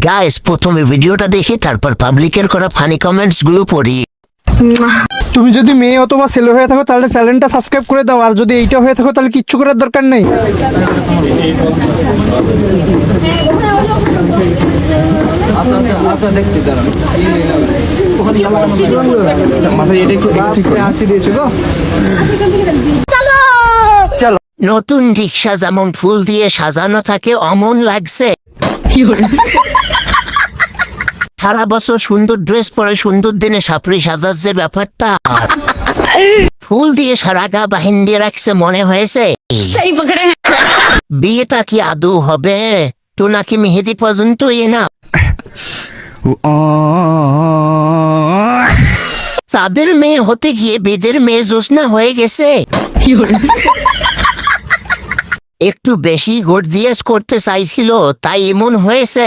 Guys প্রথমে ভিডিওটা দেখি তারপর পাবলিকের করা ফানি কমেন্টস গুলো পড়ি। তুমি যদি মেয়ে অথবা ছেলে হয়ে থাকো তাহলে চ্যানেলটা সাবস্ক্রাইব করে দাও, আর যদি এইটা হয়ে থাকো তাহলে কিচ্ছু করার দরকার নেই। দেখছি দাঁড়ান নতুন রিক্সা যেমন ফুল দিয়ে সাজানো থাকে অমন লাগছে। সারা বছর সুন্দর ড্রেস পরে সুন্দর দিনে সাপড়ি সাজার যে ব্যাপারটা, ফুল দিয়ে সারা গা বাহিন দিয়ে রাখছে মনে হয়েছে। বিয়েটা কি আদৌ হবে তো নাকি মেহেদি পর্যন্ত না? চাঁদের মেয়ে হতে গিয়ে বেদের মেয়ে জোসনা হয়ে গেছে। একটু বেশি গর্জিয়াস করতে চাইছিল তাই এমন হয়েছে।